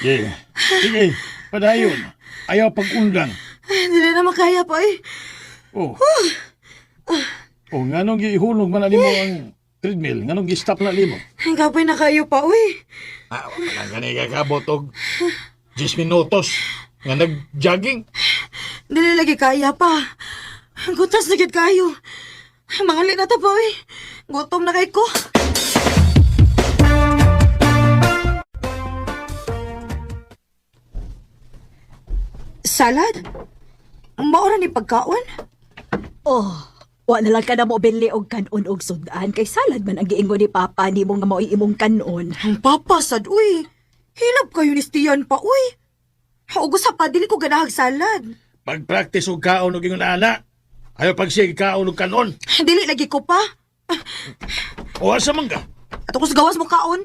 Sige, sige, padayon. Ayaw pag-undang. Dili na makaya pa eh. Oh. Oh, nga nung gihulog man na mo ang treadmill, nga nung gi-stop na limo. Kapoy na kayo pa, uy. Wala ka na kakabot og 10 minutos nga nag-jogging. Dili lagi kaya pa. Gutas na gid kayo. Mangali na ta pa, uy. Gutom na kay ko. Salad? Maura ni pagkaon? Oh, wa na lang ka na mo bili og kanon og sudan kay salad man ang giingon ni Papa nimo nga mao imong kanon. Ang papasad, uy. Hilab kayo ni Stian pa, uy. Haugos sa pa, dili ko ganahag salad. Pag-practice og kaon og ingon ana. Ayaw pag sige kaon og kanon. Dili lagi ko pa. O asa man ka? Ato ko sa gawas mo kaon.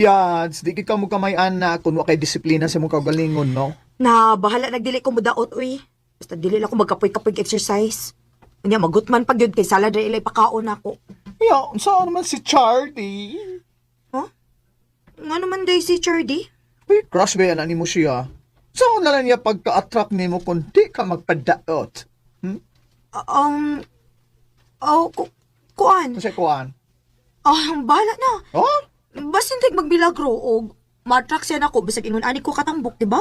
Yads, di ka mo kamayan na kung kay disiplina sa mong kagalingon, no? Na, bahala nagdili ko mudaot, uy. Basta dili lang ko magkapoy-kapoy exercise. Kanya magutman pag yun kay salad na ilay pakaon ako. Ya, saan naman si Chardy? Huh? Nga naman day si Chardy? Uy, crush ba yan ani mo siya? Saan na lang niya pagka-attract ni mo kung di ka magpadaot? Kuan? Kasi kuan. Bahala na. Oh? Basta hindi magbilagro o matrack siya na ako bisag ingon ani ko katambok, di ba?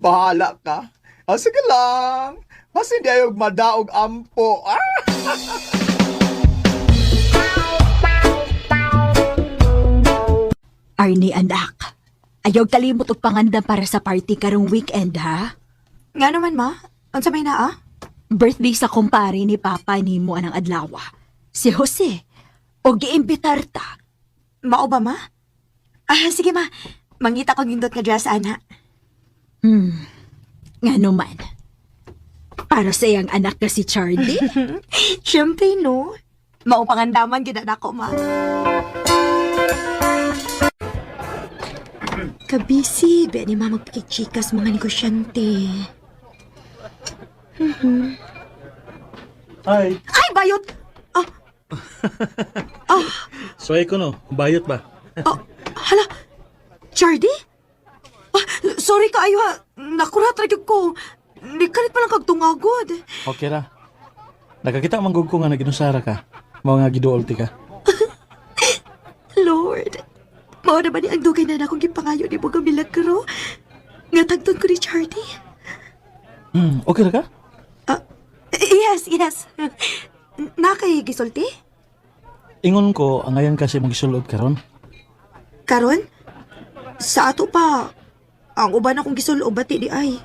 Bahala ka. Sige lang. Mas hindi ayog madaog ampo. Arnie anak, ayaw kalimot og pangandam para sa party karong weekend ha. Nga naman ma, unsa may naa? Birthday sa kumpare ni Papa nimo anang adlaw. Si Jose. O giimbitar ta. Mao ba ma? Sige ma, mangita ko gindot ka dress ana. Nga naman. Para sa iyang anak na si Charlie. Siyempre no. Mao pangandaman gid ako ma. Kabisi, be ni mama magpikichikas mga negosyante. Hi. Ay, bayot! Suway ko no, bayot ba? Hala, Chardy? Sorry ka ayo ha, nakurat ragyog ko. Nikalit pa lang kagtungagod. Okay ra. Nakakita manggug ko nga naginusara ka. Mao nga giduol ti ka. Lord, mao na ba ni ang dugay na akong gipangayo ni Buga Milagro? Nga tagtun ko ni Chardy? Okay ra ka? Yes. Nakay gisulti? Ingon ko ang ngayon kasi magisulod karon. Karon? Sa ato pa, ang uban akong gisulo bati di ay.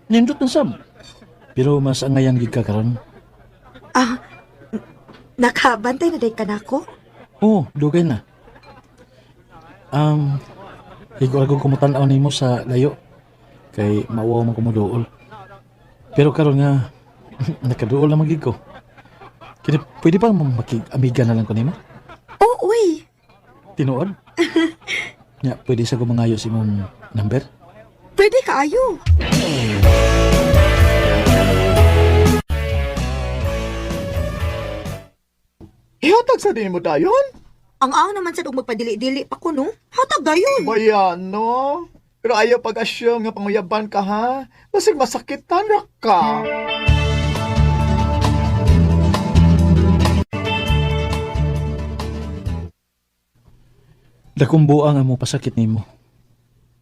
Nindot na sab. Pero mas ang ngayon gid ka karon. Nakabantay na day ka na ako? Oo, dugay na. Higo-higo kumutan-aw nimo sa layo. Kay mauwaw man kumuduol. Pero karon nga nakaduol na magig ko. Kini pwede pa makig-amiga na lang ko nimo? Oo, uy. Tinuod? Nya, pwede sa gumangayo si mong number? Pwede ka ayo. Ihatag sa din mo dayon? Ang naman sa magpadili-dili pa ko, no? Hatag dayon. Bayan, no? Pero ayaw pag-assume nga panguyaban ka, ha? Basig masakitan ra ka. Dakong buang ang mo pasakit nimo.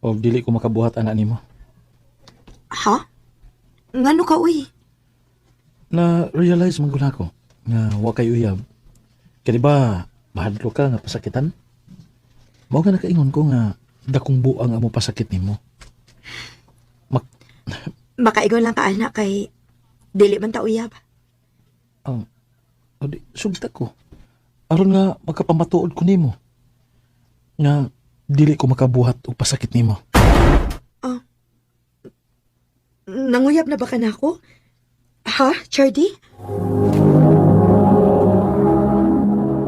O dili ko makabuhat ana nimo. Ha? Ngano ka, uy? Na-realize man gud ako nga wa kay uyab. Kaya ba, mahadlo ka nga pasakitan? Mao nga nakaingon ko nga dakong buang ang mo pasakit nimo. Makaigon lang ka, anak, kay dili man ta uyab. Sugta ko. Aron nga magkapamatuod ko nimo. Nga dili ko makabuhat og pasakit nimo. Nanguyab na ba ka na ako? Ha, Chardy?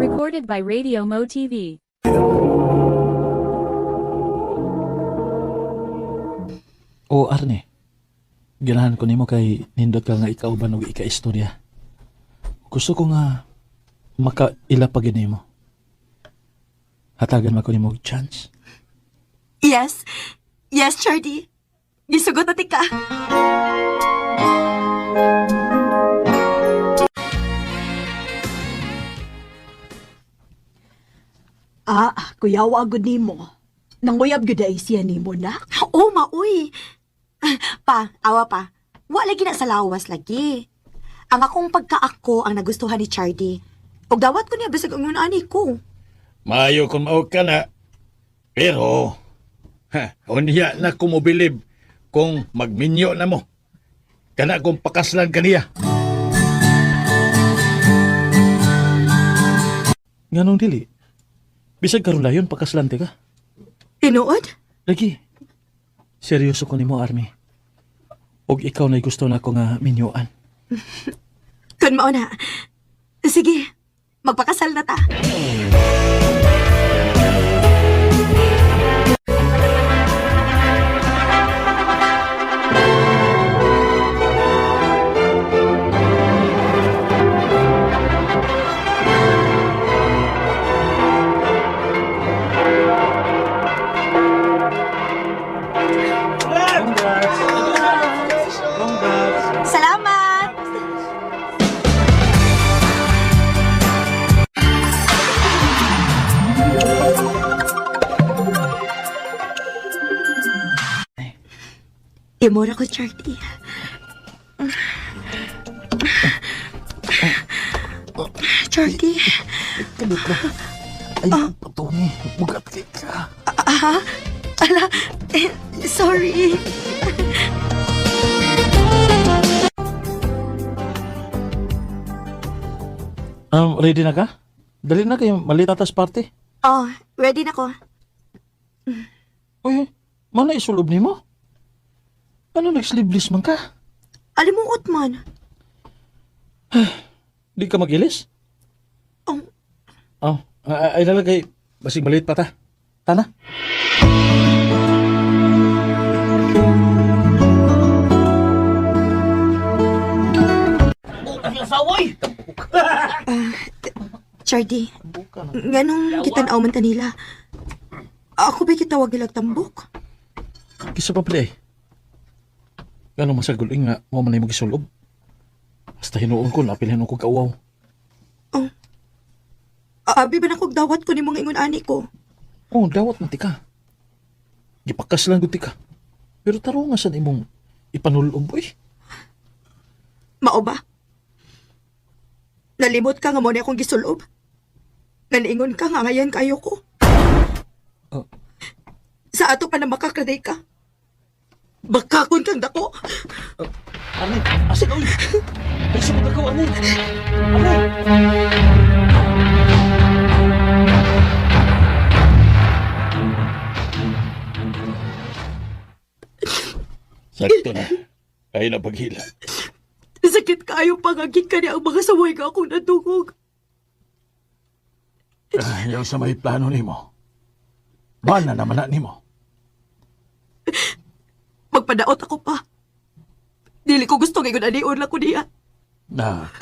Recorded by Radio Mo TV. O Arne, Ganahan ko nimo kay nindot ka nga ikauban og ika-istorya. Gusto ko nga makaila pa gid nimo. Hatagan man ko nimo og chance. Yes. Yes, Chardy. Gisugot na ka. Kuyawa agud nimo. Nanguyab gyud ay siya nimo na. Oo, maoy. Pa, awa pa. Wa lagi na sa lawas lagi. Ang akong pagkaako ang nagustuhan ni Chardy. Og dawat ko niya bisag ang ani ko. Maayo kung mao ka na. Pero, unya na ko mo bilib kung magminyo na mo. Kana kung pakaslan kaniya. Nganong dili? Bisag karon dayon pakaslante ka. Tinuod? Lagi. Seryoso ko nimo, Army. Og ikaw na gusto na ko nga minyoan. Kun mao na. Sige, magpakasal na ta. Salamat! Imura ko, Chardy. Chardy. Kadot ka. Ay, patungi. Bugat kay ka. Ala, sorry. Ready na ka? Dali na kayo, malitatas party. Oh, ready na ko. Uy, mana isulob ni mo? Ano nag-sleeveless man ka? Alimuot man. Di ka magilis? Oh, Ay lalagay, basig maliit pa ta. Tana? Chardy, ganong kitanaw man ta nila. Ako ba kitawag ilag tambok? Kisa pa pala eh. Gano'ng masaguling nga, mo man ay magisulob. Basta hinuon ko, napilhan ko kauaw. Oh. Abi ba na kog dawat ko ni mga ingon ani ko? Oh, dawat na tika. Gipakas lang guti ka. Pero taro nga saan imong ipanulob, boy. Mao ba? Nalimot ka nga mo na akong gisulob? Naniingon ka nga ngayon kayo ko? Oh. Sa ato pa na makakaday ka? Bakakon kang dako? Arne, asin, oy! Ay, sa magagawa, Arne! Arne! Sakto na. Ay na paghila. Sakit kayo pangagig ka niya ang mga saway nga akong natungog. Yung sa may plano ni mo. Bana naman na ni mo. Magpadaot ako pa. Dili ko gusto ngayon anion lang ko niya. Nak,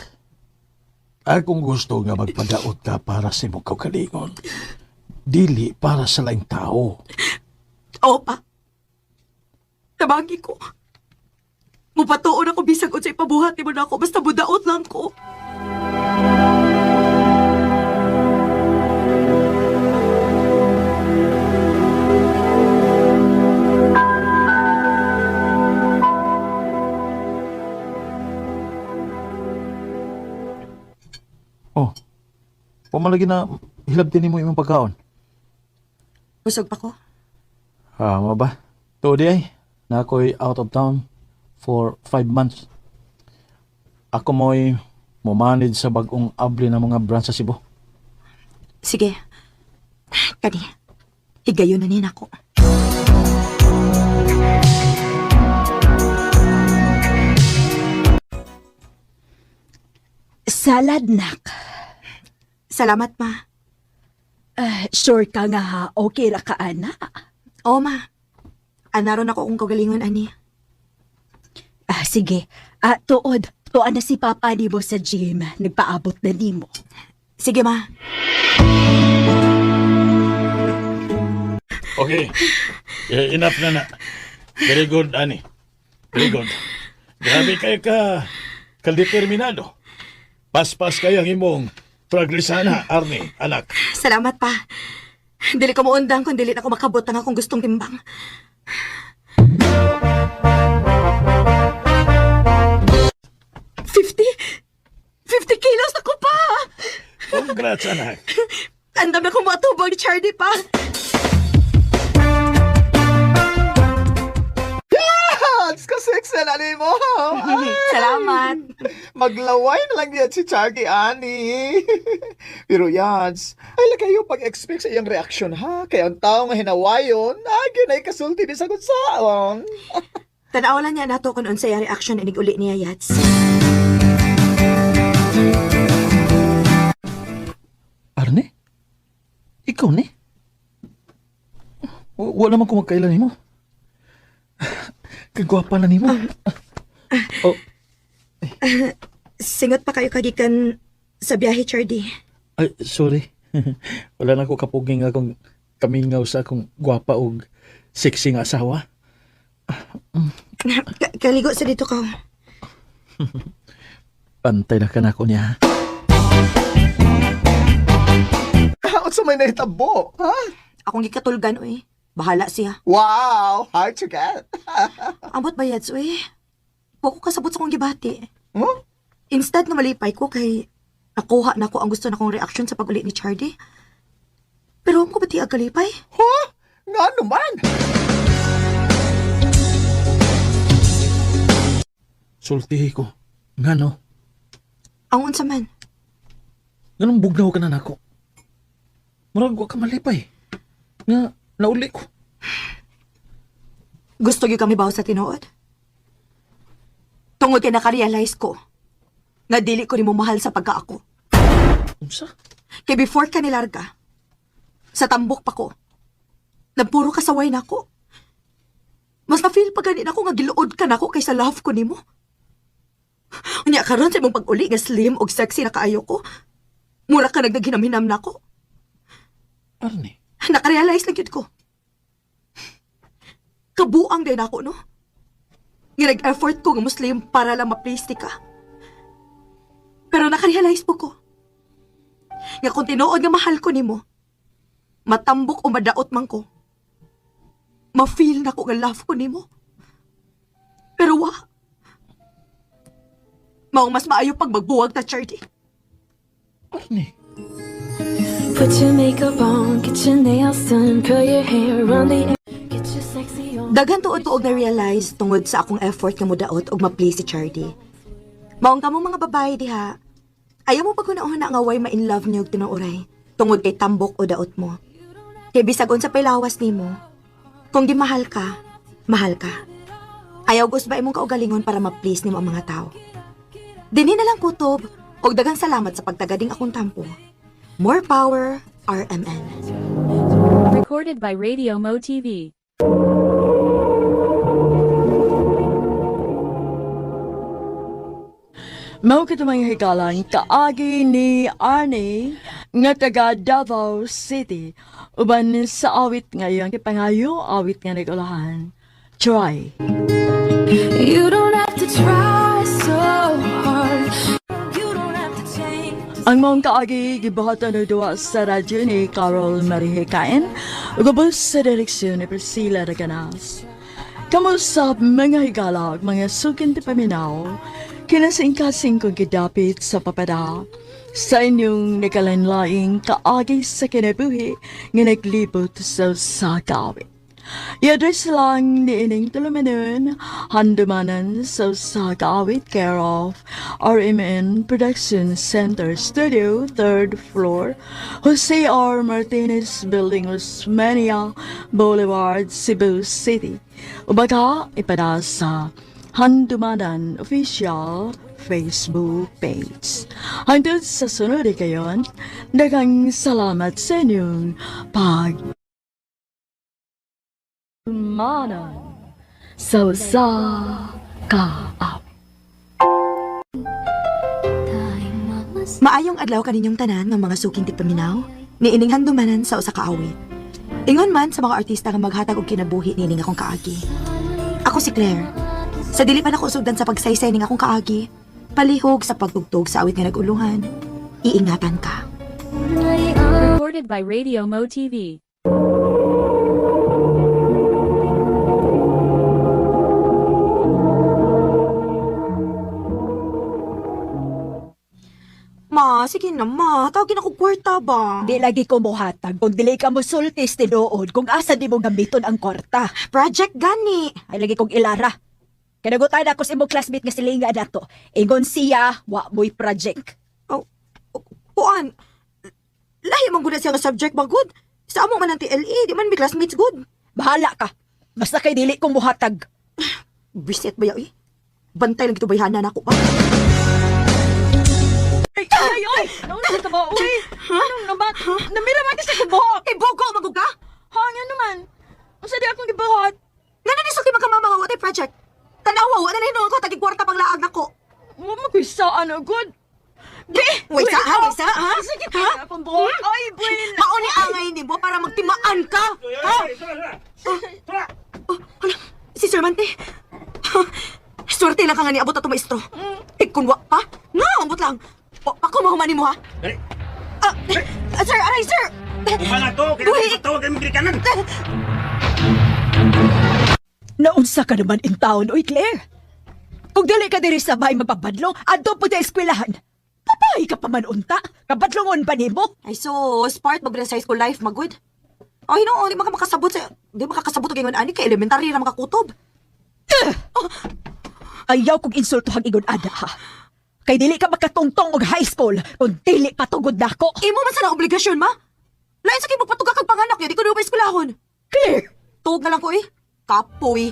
akong gusto nga magpadaot ka para sa imong kaugalingon. Dili para sa laing tao. Oo pa. Tabangi ko. Mupatuon ako bisag sa ipabuhat ni mo na ako basta budaot lang ko. Oh, pumalagi na hilab din mo imong pagkaon. Busog pa ko. Mo ba? Tuodi ay, na ako'y out of town for 5 months. Ako mo'y mumanid sa bagong abli ng mga branch sa Cebu. Sige. Kani. Higayon na nin ako. Salad, nak. Salamat, ma. Sure ka nga ha, okay ra ka, ana. Oo, ma. Anaron ako kung kagalingon, ani. Sige. Tuod. Tuan na si Papa ni mo sa gym. Nagpaabot na ni mo. Sige, ma. Okay. Enough na. Very good, Ani. Very good. Grabe kayo kaldeterminado. Paspas kayo ang imong progresana, Arnie, anak. Salamat, pa. Dili ko maundang kung dili na ako makabot ang akong gustong timbang. $50 kilos ako pa! Congrats, anak. Ang dami akong matubang ni Charlie, pa. Yats! Kasiksa na ni mo! Salamat. Maglaway na lang yan si Charlie, Ani. Pero Yats, ay kayo pag-expect sa iyang reaksyon, ha? Kaya ang tao nga hinawayon, agin ay kasulti ni sagot saon. Tanawalan niya nato kung unsay ang reaction inig uli niya, Yats. Arne? Ikaw ni? Wala naman ko magkailan mo. Kagwapa na ni mo. Oh, Singot pa kayo kagikan sa biyahe, Charlie. ay, sorry. Wala na ko kapuging akong kamingaw sa akong gwapa o sexy nga asawa. Kaligo sa dito ka. Pantay na ka na ko niya. Kaot sa may nahitabo, ha? Akong gikatulgan, uy. Bahala siya. Wow! Hard to get. Ambot ba, Yats, uy? Huwag ko kasabot sa kong gibati. Huh? Instead na malipay ko kay nakuha na ko ang gusto na kong reaction sa pag-uli ni Charlie. Pero ko ba di agalipay? Huh? Nga naman! Sultihi ko. Nga no? Ang unsa man. Ganun bugnaw ka na nako. Murag wa ka malipay. Nga, nauli ko. Gusto gyud kami bawo sa tinuod? Tungod kay nakarealize ko nga dili ko nimo mahal sa pagkaako. Unsa? Kay before ka nilarga, sa tambok pa ko, nagpuro kasaway na ako. Mas na-feel pa ganin ako nga giluod ka na ako kaysa love ko nimo. Unya karon sa imong pag-uli nga slim og sexy na kaayo ko, mura ka nagnaginam-hinam na ako. Arne? Nakarealize lang yun ko. Kabuang din ako, no? Nga nag-effort ko nga Muslim para lang ma-please ti ka. Pero nakarealize po ko. Nga kung tinuod nga mahal ko nimo, matambok o madaot man ko, ma-feel na ko nga love ko nimo. Pero wa. Maong mas maayo pag magbuwag ta, Charlie. Arne? Put your makeup on, get your nails done, curl your hair around the get your sexy on. Daghan tuod ko og na-realize tungod sa akong effort nga mudaot og ma-please si Charlie. Maong kamong mga babae diha, ayaw mo pagkunahon na nga way ma-in love niyo og tinuoray tungod kay tambok o daot mo. Kay bisag unsa pay lawas nimo, kung di mahal ka, mahal ka. Ayaw gusbay mong kaugalingon para ma-please nimo ang mga tao. Dinhi na lang kutob og daghang salamat sa pagtagading akong tampo. More power, RMN. Recorded by Radio Mo TV. Mao kita mga hikalang kaagi ni Arnie nga taga Davao City. Uban sa awit ngayon kipangayo awit nga nagulahan. Try. You don't have to try so hard. You don't have to change. Ang mong kaagi gibahatan na duwa sa radyo ni Carol Marihikain ugabos sa direksyon ni Priscilla Raganas. Kamusta mga higalag, mga sukin ti paminaw, kinasing-kasing kong kidapit sa papada sa inyong nakalanlaing kaagi sa kinabuhi nga naglibot sa sagawit. I-address lang ni ining tulumanon, handumanan sa sagawit care of RMN Production Center Studio, 3rd floor, Jose R. Martinez Building, Osmania Boulevard, Cebu City. Ubaga, ipada sa Handumanan Official Facebook page. Hangtod sa sunod kayon, daghang salamat sa inyong pagmanan. So sa ka. Maayong adlaw kaninyong tanan ng mga suking tipaminaw, niining handumanan sa usa ka awit. Ingon man sa mga artista nga maghatag og kinabuhi nining akong kaagi. Ako si Claire. Sa dili pa nako usugdan sa pagsaysay ning akong kaagi, palihog sa pagtugtog sa awit nga naguluhan, iingatan ka. Recorded by Radio Mo TV. Ma, sige na ma, tawagin ako kwarta ba? Di lagi ko mohatag kung dili ka mo sultis tinuod kung asa di mo gamiton ang kwarta. Project gani. Ay lagi kong ilara. Kinagutan ako sa imong classmate nga silinga dato. Ingon siya, wa mo'y project. Kuan, lahi mong gud siya nga subject ba good? Sa amo man ang TLE, di man mi classmates good. Bahala ka. Basta kay dili ko mohatag. Bisit ba yaw eh? Bantay lang ito bayhanan ako pa. Ay, ay, ay! Nauna ka ba? Uy! Anong naman? Namira man kasi sa buhok! Ibogo, magug ka? Hangyan naman! Ang sadi akong gibuhat! Nga na nisulti magkamama nga watay project. Tanawa, wala na hinuon ko, tagi kwarta pang laag nako. Huwag magkwisaan agad! Di! Wait sa ha, wait sa ha? Sige, kaya akong buhok! Ay, buwin! Mauni angay ni mo para magtimaan ka. Ha? Hala, si Sir Mante. Swerte lang ka nga ni abot ato maestro. Ikunwa pa? Nga, ambot lang. Ako mahumanin mo ha? Dali. Sir, aray, sir! Umana to, Uy! tawag ang kanan. Naunsa ka naman in town, oy Claire. Kung dili ka diri sa bahay mapabadlong, adto po sa eskwelahan. Papay ka pa man unta. Kabadlongon pa nimo. Ay, so, part mag sa high school life, magod. Ay, no, di makakasabot sa... Di makakasabot ang ingon ani, kay elementary na makakutob. Ayaw kong insultuhang ingon ada ha. Kay dili ka makatungtong og high school kung dili patugod nako. Imo man sa na obligasyon, ma? Lain sa kay magpatuga kag panganak niya, di ko na ba eskwelahon. Claire, Tuog na lang ko eh. Kapoy.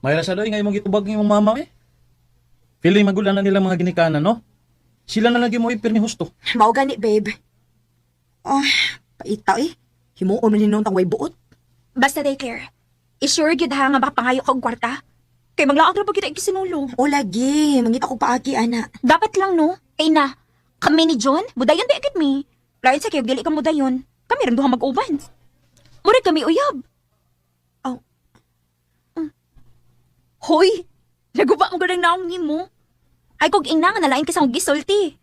May rasado nga imong gitubag ng imong mama eh. Feeling magulan na nila mga ginikanan, no? Sila na lagi mo ipir ni husto. Mao gani, babe. Paita eh. Himuon man ninong tangway buot. Basta daycare. Isure gyud ha nga makapangayo kong kwarta. Kay maglaag ra ba kita ikisinulong. O lagi, mangita ko paagi, ana. Dapat lang no. Kay na, kami ni John, budayon di agad mi. Lain sa kayo, dili ka mudayon. Kami rin duha mag-uban. Murag kami uyab. Oh. Hoy, naguba mo ganang naong ni mo. Ay kog ina nga nalain ka sa kong gisulti.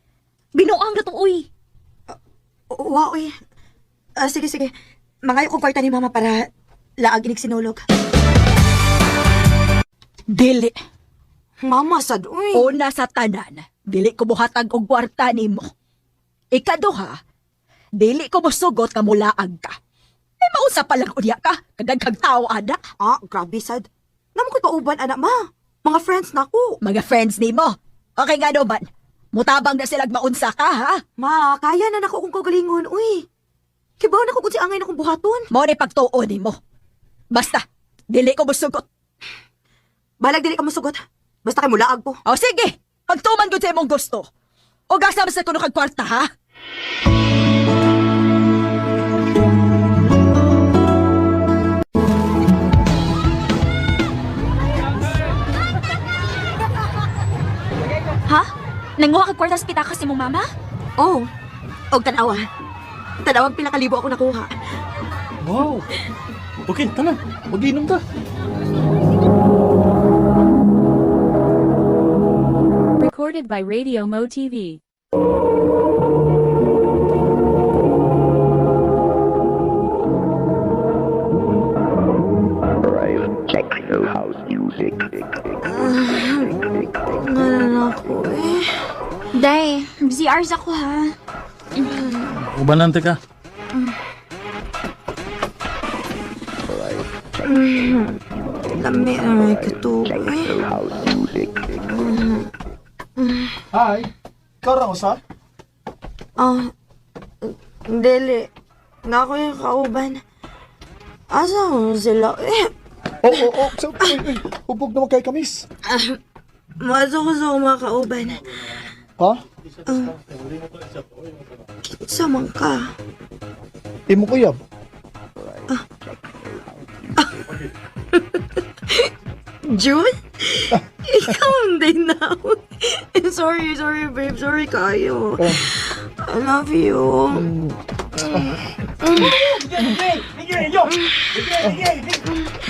Binuang na to uy. Wow eh. Sige, sige. Mangayo ko kwarta ni mama para laag inig sinulog. dili. Mama, sad, uy. Una sa tanan, dili ko buhatag og kwarta nimo. Ikaduha, dili ko mosugot nga mulaag ka. Ay mausa pa lang unya ka, kadaghang tao ana. Grabe, sad. Naman ko'y kauban, anak, ma. Mga friends na ko. Mga friends nimo. Okay nga naman. Mutabang na silang maunsa ka, ha? Ma, kaya na nako kung kagalingon, uy. Kibaw na ko kung si angay na kong buhaton. Mo ni pagtuon nimo. Basta, dili ko mosugot. Balag dili ka masugot. Basta kay mulaag ko. O sige, pagtuman ko sa imong gusto. O gasa sa kuno kag kwarta, ha? Ha? Nanguha kag kwarta sa pitakas ni mong mama? Oh, og tanawa. Tanawag pila kalibo ako nakuha. Wow. Okay, tanan. Mag-inom ka. Recorded by Radio Mo TV. Ako eh. Day, busy hours ako ha. Ubanante ka. Lami ay katuwa eh. Hi. Ikaw ra sa? Dili. Nga ko yung kauban. Asa mo sila eh? Oo. Uy, hubog naman kay kamis. Masok ko sa mga kauban. Ha? Kinsa man ka? Imo kuyab. June? Ikaw ang day now. Sorry, babe. Sorry kayo. I love you.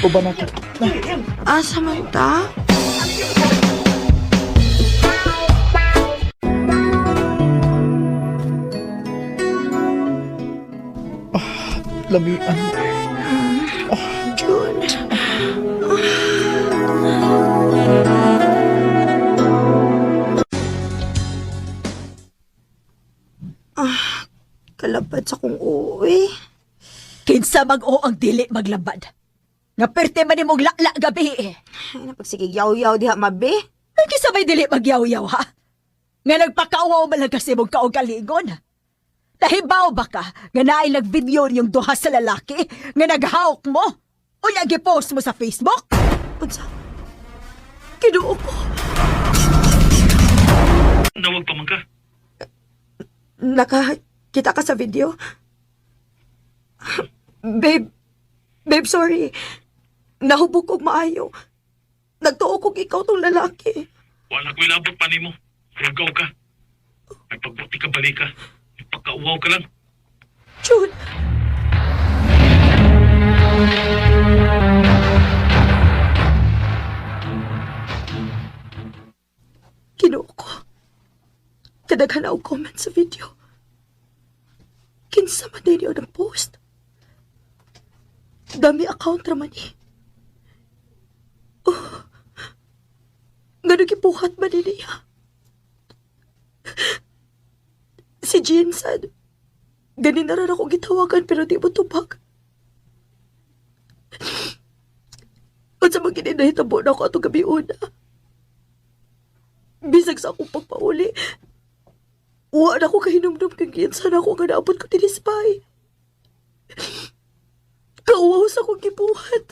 Uban ako. Asa man ta? Lamian. June. Kalabad sa kong uwi. Kinsa mag-o ang dili maglabad. Nga perte man nimong lakla gabi eh. Ay, napagsigig yaw-yaw diha, mabe. Ay, kinsa may dili magyaw-yaw ha? Nga nagpakauwaw man lang kasi mong kaugalingon. Nahibaw ba ka nga naay nag-video niyong duha sa lalaki nga naghawak mo? O nag-post mo sa Facebook? Unsa? Kinuo ko. Nawag pa man ka. Nakakita ka sa video? Babe, sorry. Nahubog kog maayo. Nagtuo kog ikaw tong lalaki. Wala ko ilabot pa nimo. Hugaw ka. Ay pagbuti ka balik ka. Pagkauwaw ka lang. June. Kinuo ko. Kadaghan na og comment sa video. Kinsa man din yun ang post. Dami account raman ni. Oh, ngano gibuhat man ni niya. Si Jean sad, ganin na rin ako gitawagan pero di mo tupag. At sa mga gininahitabo na ako atong gabi una. Bisag sa akong pagpauli, uwa na ako kahinumdum kang kinsa na ako nga naabot ko tinispay. Kauwaw sa akong gibuhat.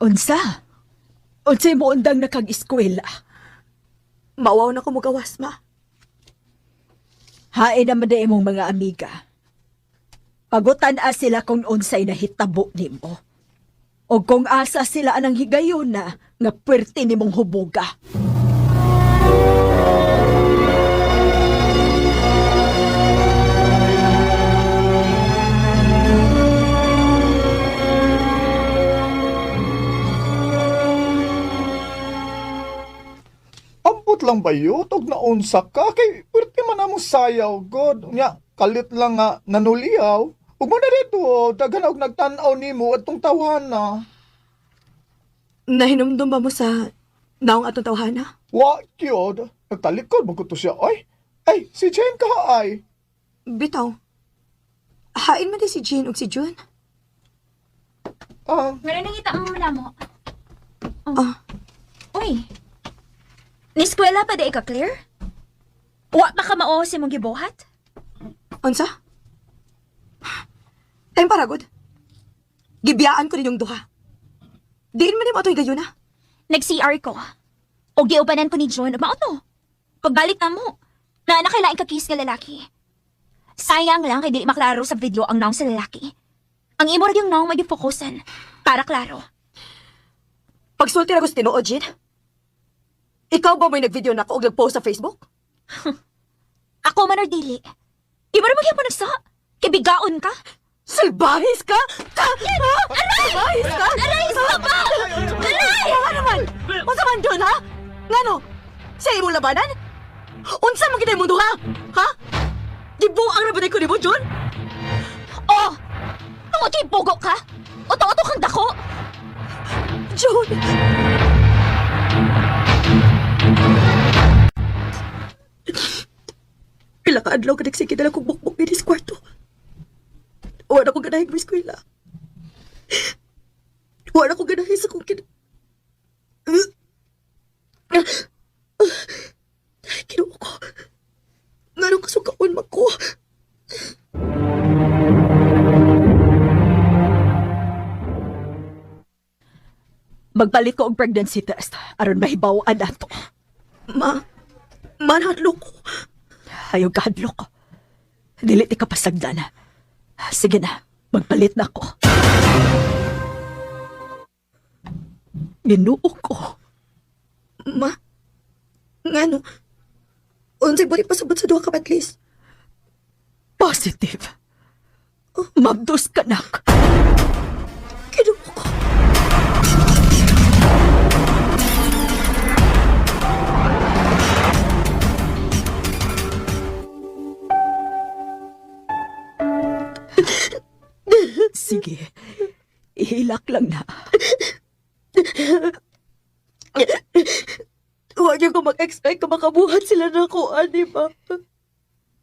Unsa? Unsay mo undang nakag-eskwela? Mawaw na ko mo gawas, ma. Hain naman na imong mga amiga. Pagutan-a sila kung unsay nahitabo nimo. O kung asa sila anang higayon na nga pwerte nimong hubuga. Ambot lang ba yun? Og naunsa ka? Kay pwerte man namong sayaw, God. Nya, kalit lang nga nanuliyaw. Ug mo na dito, daghan og nagtan-aw nimo atong tawhana. Nahinumdum ba mo sa naong atong tawhana? Wa, kyod. Nagtalikod mo ko to siya. Ay, si Jane ka ay. Bitaw. Hain man din si Jean ug si June. Nga nangita mo muna mo. Ah, Uy, niskwela pa di ka clear? Wa pa ka mao si mong gibuhat? unsa? Time para good. Gibiyaan ko ninyong duha. Diin man mo ito yung gayuna. Nag-CR ko. O giubanan ko ni John. Mao to. Pagbalik na mo, na nakailaing kakis nga lalaki. Sayang lang kay di maklaro sa video ang naong sa lalaki. Ang imo ra yung naong mag-focusan. Para klaro. Pagsulti na gusto tinuod, Jean. Ikaw ba may nag-video na ako o nag-post sa Facebook? Ako man or dili. Di ba na magyang panagsa? Kibigaon ka? Salbahis ka? Salbahis ka? Aray, stop! Aray! Nga naman! Unsa man doon, ha? Ngano? Sa imong labanan? Unsa man ginay mo duha? Ha? Gibuang na ba ko ni mo, John? Oh! Ang oto'y pugo ka? Oto-oto kang dako? John! Pila ka adlaw ka nagsige na lang kong bukbuk ni dis kwarto. Wala ko ganahin mo eskwela. Wala ko ganahin sa kong kinuha ko. Nga nung kasukaon magko. Magpalit ko og pregnancy test aron mahibaw-an nato. Manadlo ko. Ayaw kahadlok. Dili ti kapasagdan. Sige na, magpalit na ako. Ginuo ko. Ngano? Unsay bali pasabot sa duha ka batlis? Positive. Mabdos ka nak. Kinuha ko. Sige, ihilak lang na. Huwag niyo ko mag-expect ka makabuhat sila na ko, di ba?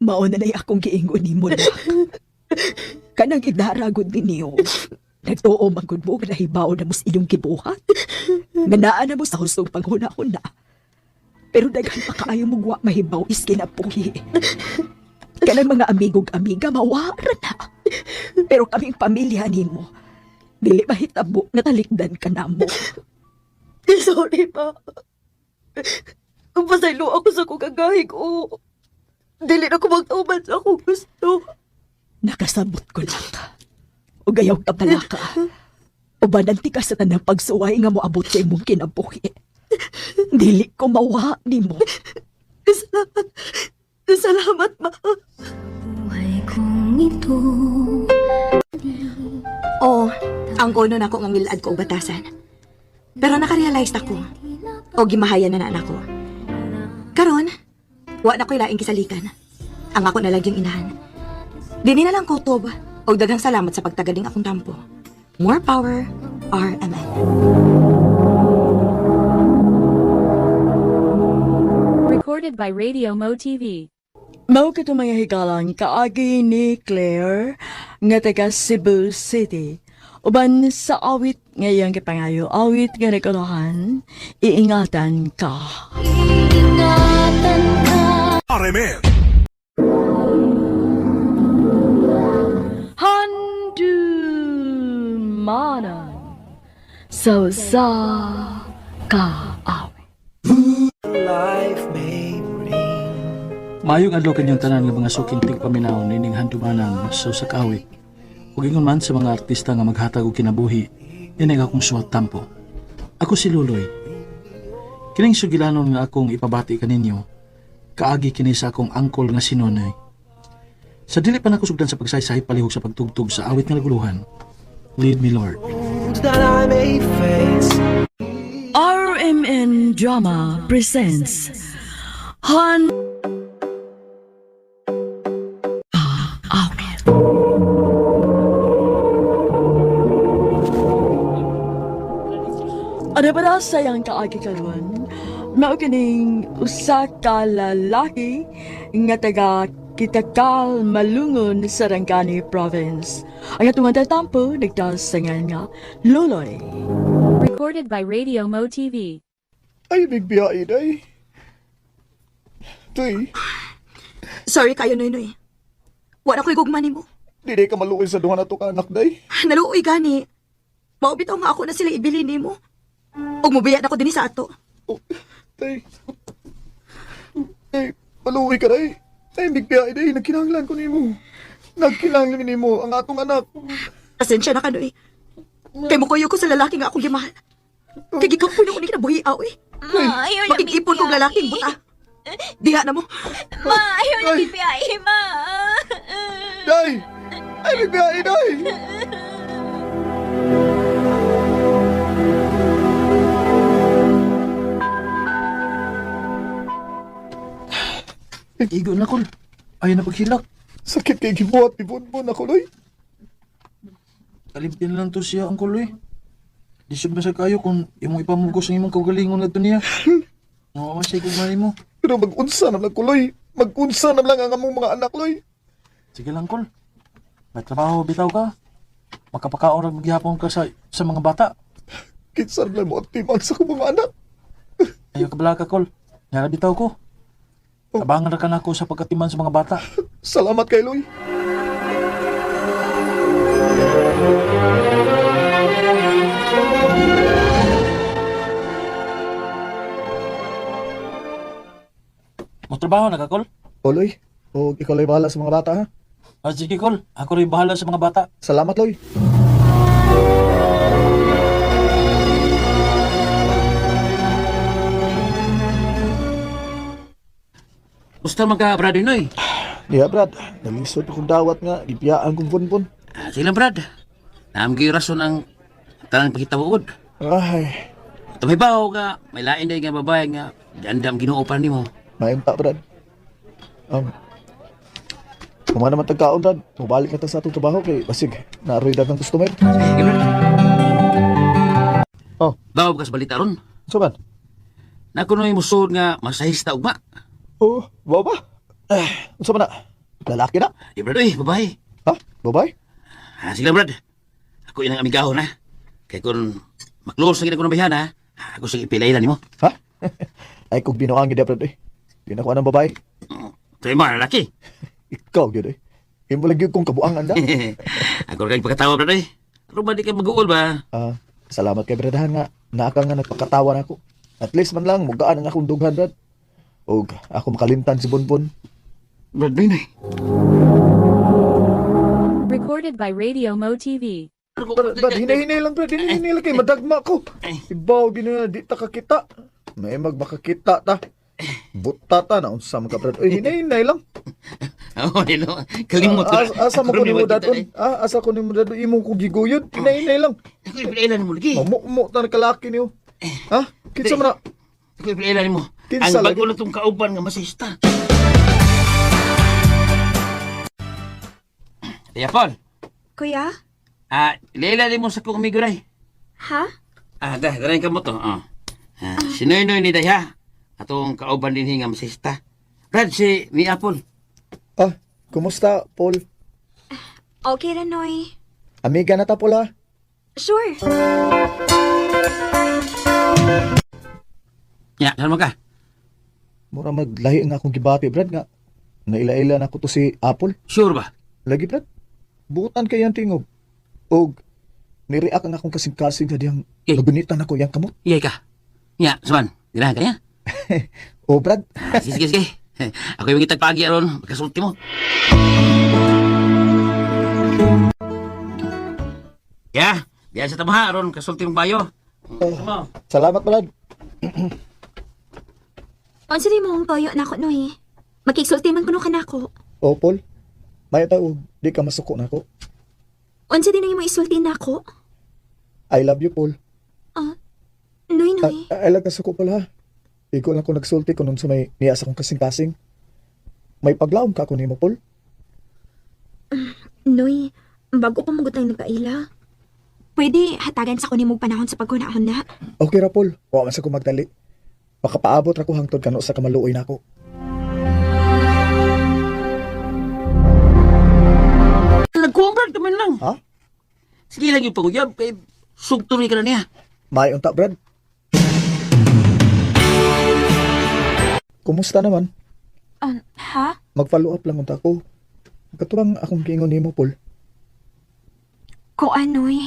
Mauna na akong giingon ni mo na. Kanang idaragod ninyo. Nagtuo magod mo na hibaw na mus inyong gibuhat. Ganaan na mo sa hustong panghuna-huna. Pero daghan pa kaayo mong wa mahibaw is kinapuhi. Kanang mga amigog-amiga mawara na. Pero kaming pamilya nimo, dili mahitabo nga talikdan ka na mo. Sorry, pa. Pasaylo ako sa kong kagahig, o. Dili na ko magtauban sa akong gusto. Nakasabot ko lang. O gayaw ka pala ka. O bananti ka sa tanang pagsuway nga mo abot sa imong kinabuhi. Dili ko mawa ni mo. Salamat, ma. Oh, ang kono na ko nga milad ko og batasan. Pero nakarealize ako. O gimahayan na anak ko. Karon, wa na ko'y laing kisalikan. Ang ako na lang yung inahan. Dini na lang ko tob. O daghang salamat sa pagtagaling akong tampo. More power, RMN. Recorded by Radio Mo TV. Mao ka mga higalan kaagi ni Claire nga taga Cebu City. Uban sa awit ngayong kipangayo, awit nga nagkalahan, iingatan ka. RMN. Handumanan so sa ka awit. Maayong adlaw kanyang tanan nga mga sukintig paminaw nining handumanan so sa kawit. Ug ingon man sa mga artista nga maghatag og kinabuhi, inay akong suwat tampo. Ako si Luloy. Kining sugilanon nga akong ipabati kaninyo, kaagi kini sa akong angkol nga si Nonoy. Sa dili pa nako sugdan sa pagsaysay palihog sa pagtugtog sa awit nga naguluhan, Lead Me Lord. RMN Drama presents Awit. Ano ba na sayang kaagi karon? Mao kining usa ka lalaki nga taga Kitakal, Malungon sa Rangani Province. Ang atong tampo nagdasangan nga Luloy. Recorded by Radio Mo TV. Ay, bigbiyain ay. Tuy, Sorry kayo, Noy. Wa na ko'y gugmani mo. di ka maluoy sa duha na to ka anak day. Naluoy gani. Maubitaw nga ako na sila ibili ni mo. Ug mobiya na ko din sa ato. Oh, tay. Ay, maluoy ka day. Ay, bigbiyain day. Nagkinahanglan ko ni mo. Nagkinahanglan ni mo ang atong anak. Asensya na ka, Noy. Kay mo kuyo ko sa lalaki nga akong gimahal. Kay gikampoy na ko ni kinabuhi eh. Ma, ayaw na Makikipon kong lalaking buta. Diha na mo. Ma, ayaw na Ay. bibiyay, ma. Day! Ay, bigbiyain day. Igo na kol. Ayaw na paghilak. Sakit kay gibuhat ni Bonbon ako, Loy. Kalimtin lang to siya ang kuloy. Di siya basa kayo kung imong ipamugos ang imong kaugalingon na to niya. Mawamasay kong mali mo. Pero mag-unsa na lang ko, Loy. Mag-unsa na lang ang among mga anak, Loy. Sige lang kol. May trabaho bitaw ka. Makapakaon ra maghihapon ka sa mga bata. Kinsa na lang mo ang timan sa akong mga anak. Ayaw ka bala ka kol. Yara bitaw ko. Abangan ra ka na ako sa pagkatiman sa mga bata. Salamat kay Loy. Mo trabaho na ka, Kol? Loy. O ikaw lang bahala sa mga bata ha. Sige, Kol. Ako rin bahala sa mga bata. Salamat, Loy. Gusto man ka, Brad, Inoy? Yeah, Brad. Nalisod akong dawat nga. Ipiyaan kong punpun. Sige lang, Brad. Naamgi rason ang tanang pagkitabuod. Ay, Tumay ba nga, may lain na nga babae nga, dandam ginuopan ni mo. mayunta, Brad. Kumana naman tagkaon, Brad. Mubalik na ta sa atong trabaho kay basig. Naaroy dagang customer. Sige, Brad. Oh. Bawa ka sa balita ron. So, man? Nakunoy mo sud nga masahista ugma. Oh, ba? Unsa man na? Lalaki na? Di, Brad, uy, babae. Ha? Babay? Sige lang, Brad. Ako inang amigahon, ha? Kaya kung maklose na ginagawa ng bayan, ha? Ako sige ipilailan ni mo. Ha? Ay, kung binuang gid Brad eh. Di na ko anang babae. Ito yung mga lalaki. Ikaw gid eh. Imo lagi kong kabuangan da. Ako rin pagkatawa, Brad, eh. Pero ba di ka mag-uol ba? Salamat kay Bradahan nga. Naaka nga nagpakatawa na ako. At least man lang, mugaan ang akong dughan, Brad. Og ako makalimtan si Bonbon. Brad, Inoy. Recorded by Radio Mo TV. Brad, hinay-hinay lang, Brad. Hinay-hinay lang kay madagma ko. Ibaw, di na di ta kakita. May magmakakita ta. Buta ta na unsa man ka, Brad. Uy, hinay-hinay lang. Oo, Nino. Kalimot ko. Asa mo ko ni mo dadon? Asa ko ni mo dadon? Imong ko giguyod. Hinay-hinay lang. Ako ipilailan mo lagi. Mamu ta na kalaki niyo. Ha? Kinsa man na? Ako ipilailan mo. Kinsa Ang lagi? bago na itong kauban nga masista. Kaya, Paul. Kuya? Ilailan mo sa kong amigo ray. Ha? Darayin ka mo to. Sinoy-noy ni Daya. Atong kauban din nga masista. Brad, si ni Apple. Kumusta, Paul? Okay ra, Noy. Amiga na ta, Paul, ha? Sure. Ya, saan mo ka? Mura maglahi nga akong gibati, Brad, nga. Naila-ila na ko to si Apple. Sure ba? Lagi, Brad. Buutan kay ang tingog. Og, niriak ang akong kasing-kasing nga diyang nabunitan ako yang kamot. Iyay ka. Ya, saman. Ganahan ka niya? O, Brad. Sige. Ako yung itag pagi aron. Magkasulti mo. Ya, diyan sa tamaha aron. Kasulti mong bayo. Salamat, Brad. Unsa di mo ang toyo na ako, Noy? Makiksulti man kuno ka na ako. O, Paul. May tao, di ka masuko na ako. Unsa di na mo isulti na ako? I love you, Paul. Noy. I love ka suko, Paul, ha? Ikaw lang ko nagsulti kung nung sa may niyas akong kasing-kasing. May paglaom ka ako ni mo, Paul. Noy, bago ko magutang nagkaila. Pwede hatagan sa kunin mong panahon sa pagkunahon na. Okay ra, Paul. Wa man sa ko magdali. Makapaabot ra ko hangtod kano sa kamaluoy na ako. Nagkumbran ka man lang. Ha? Sige lang yung paguyab. Sugturi ka na niya. May unta, Brad. Kumusta naman? Ha? Mag-follow up lang unta ko. Katubang akong giingon nimo, Paul. Ko anoy?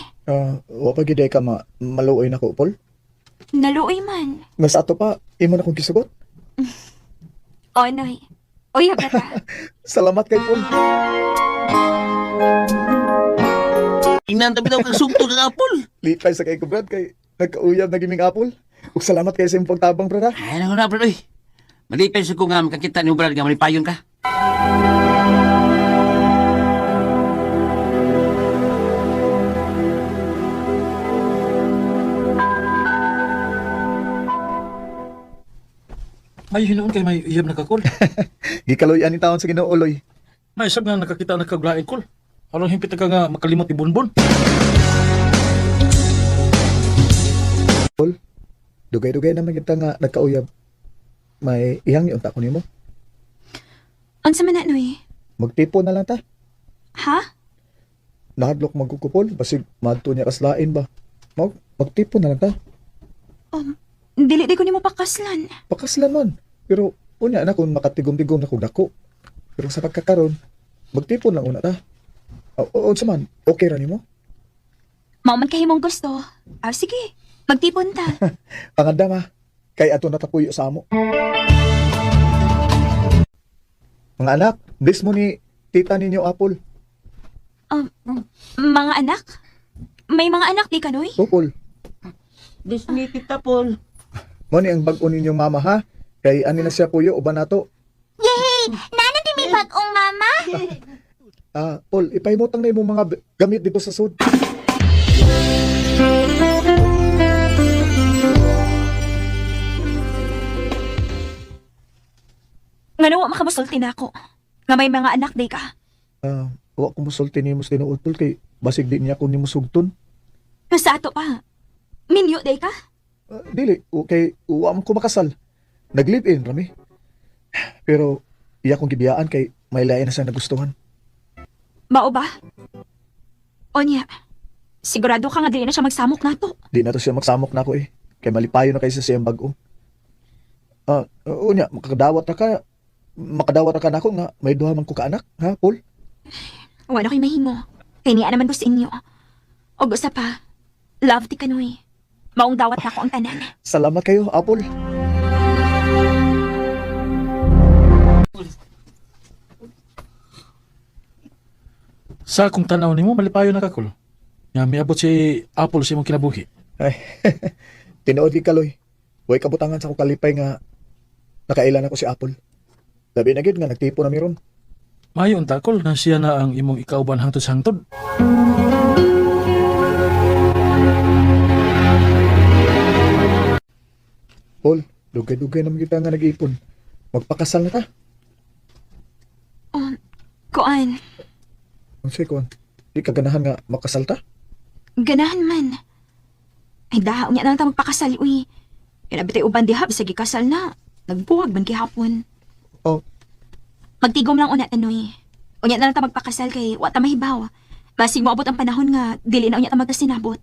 Wa pa gid ka maluoy na ko, Paul. Naluoy man. Nga sa ato pa, imo na kong kisugot. O, Noy. Uy, agata. Salamat kay Paul. Tingnan tabi daw kang sugto ng apol. Lipay sa kay ko, Brad, kay nagkauyab na giming apple. Ug salamat kay sa imong pagtabang, Brad, ha? Ay, naku na, Brad, oy. Malipay sa ko nga makakita ni Brad nga malipayon ka. May hinoon kay may iyab na kakol. Gikaloy-an ni taon sa Ginoo, Loy. May isang nga nakakita na kaglain kol. Anong himpit ka nga makalimot ni Bonbon? Paul, dugay-dugay naman kita nga nagkauyab. May ihang niunta ko nimo. Unsa man na, Noy? Magtipon na lang ta. Ha? Nahadlok magkukupol, basig madto niya kaslain ba. Magtipon na lang ta. Dili di ko nimo pakaslan. Pakaslan man. Pero unya na kung makatigom-tigom na kong dako. Pero sa pagkakaroon, magtipon lang una ta. Unsa man, okay ra nimo? Mao man kahimong gusto. Sige. Magtipon ta. Panganda ma, kay ato natapuyo sa amo. Mga anak, bless mo ni tita ninyo Apple. Mga anak? May mga anak di ka, Noy? Apple. Disney Tita Paul. Mo ni ang bag-o ninyong mama ha. Kay ani na siya puyo uban nato. Yay! Nana di may bag-ong mama? Paul, ipahimutang na imong mga gamit dito sa sud. Nga nawa makamusulti na ako. Nga may mga anak di ka. Wa ko musulti nimo sa tinuod Paul kay basig di niya ko nimo sugton. Nga sa ato pa. Minyo di ka? Dili, kay wa man ko makasal. Nag-live-in rami. Pero iya kong gibiyaan kay may lain na sa nagustuhan. Mao ba? Onya, sigurado ka nga dili na siya magsamok nato. Di na to siya magsamok na ako eh. Kay malipayo na kay sa siyang bag-o. Unya, makadawat na ka na ako nga may duha man ko ka anak, ha, Paul? Wala ko'y mahimo. Kay niya naman ko sa inyo. O gusto pa, love ti kanoy. Maong dawat na ako ang tanan. Salamat kayo, Apple. Sa akong tanaw nimo malipayo na kakul. Nga miabot si Apple sa imong kinabuhi. Ay, tinuod kay Kaloy. Huwag kabutangan sa akong kalipay nga nakailan ako si Apple. Labi na gid nga nagtipo na miron. Mayo ang takol nga siya na ang imong ikauban hangtod sa hangtod. Paul, dugay-dugay naman kita nga nag-ipon. Magpakasal na ta. Kuan, Ang say ko, di ka ganahan nga makasal ta? ganahan man. Ay dahaw niya na lang ta magpakasal, uy. Kinabitay uban diha, bisag ikasal na. Nagbuwag man kihapon. Oh. Magtigom lang una tanoy. Unya na lang ta magpakasal kay wa ta mahibaw. Basig moabot ang panahon nga dili na unya ta magkasinabot.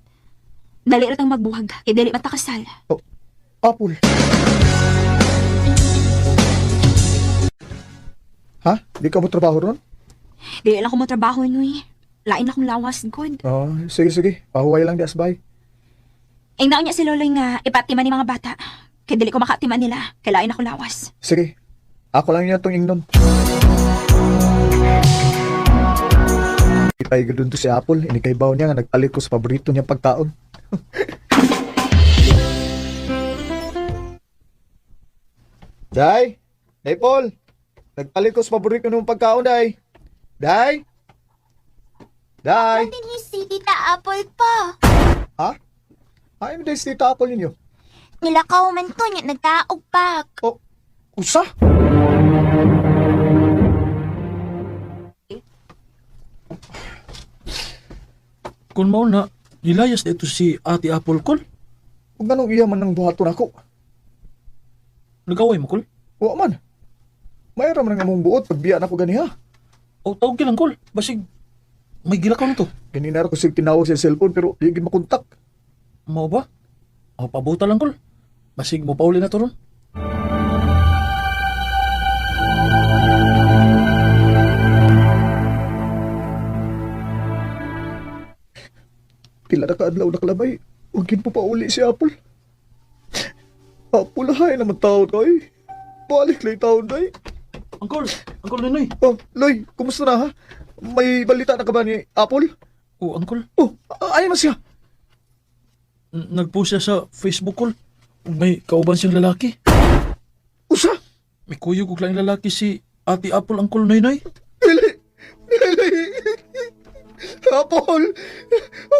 Dali ra tang magbuwag kay dili man ta kasal. Apple. Ha? Di ka mo trabaho ron? Dili lang ko mo trabaho nuy. Lain akong lawas good. Sige. Pahuway lang di asbay. Ing naon niya si Loloy nga ipatiman ni mga bata. Kay dili ko makatiman nila. Kay lain akong lawas. Sige. Ako lang niya tong ingnon. Ipay doon to si Apple. Inikaybaw niya nga nagpalit ko sa paborito niyang pagkaon. Day! Day, Paul! Nagpalit ko sa paborito niyang pagkaon, Day! Day! Day! Din si Tita Apple pa. Ha? Ay, Day, si Tita Apple ninyo. Nilakaw man to niya nagtaog pa. Usa? Kung mao na, nilayas na ito si Ate Apple kol. Kung ganong iya man ng buhaton ako. Nagaway mo kol. Wa man. Mayroon man nga mong buot pagbiya na ko ganiha. O tawag lang kol. Basig, may gila ka na to. Ganina ko sig tinawag sa cellphone pero di gid makontak. Mao ba? O pabuta lang kol. Basig mo pauli na to ron. Pila na kaadlaw na kalabay. Huwag yun po pauli si Apple. Apple, hay naman taon ko eh. Balik lang taon na eh. Uncle Ninoy. Loy, kumusta na ha? May balita na ka ba ni Apple? O uncle, Ayun na siya. nagpost siya sa Facebook call. May kauban siyang lalaki. Usa? May kuyog og laing lalaki si Ate Apple, Uncle Noynoy. Dili. Apple,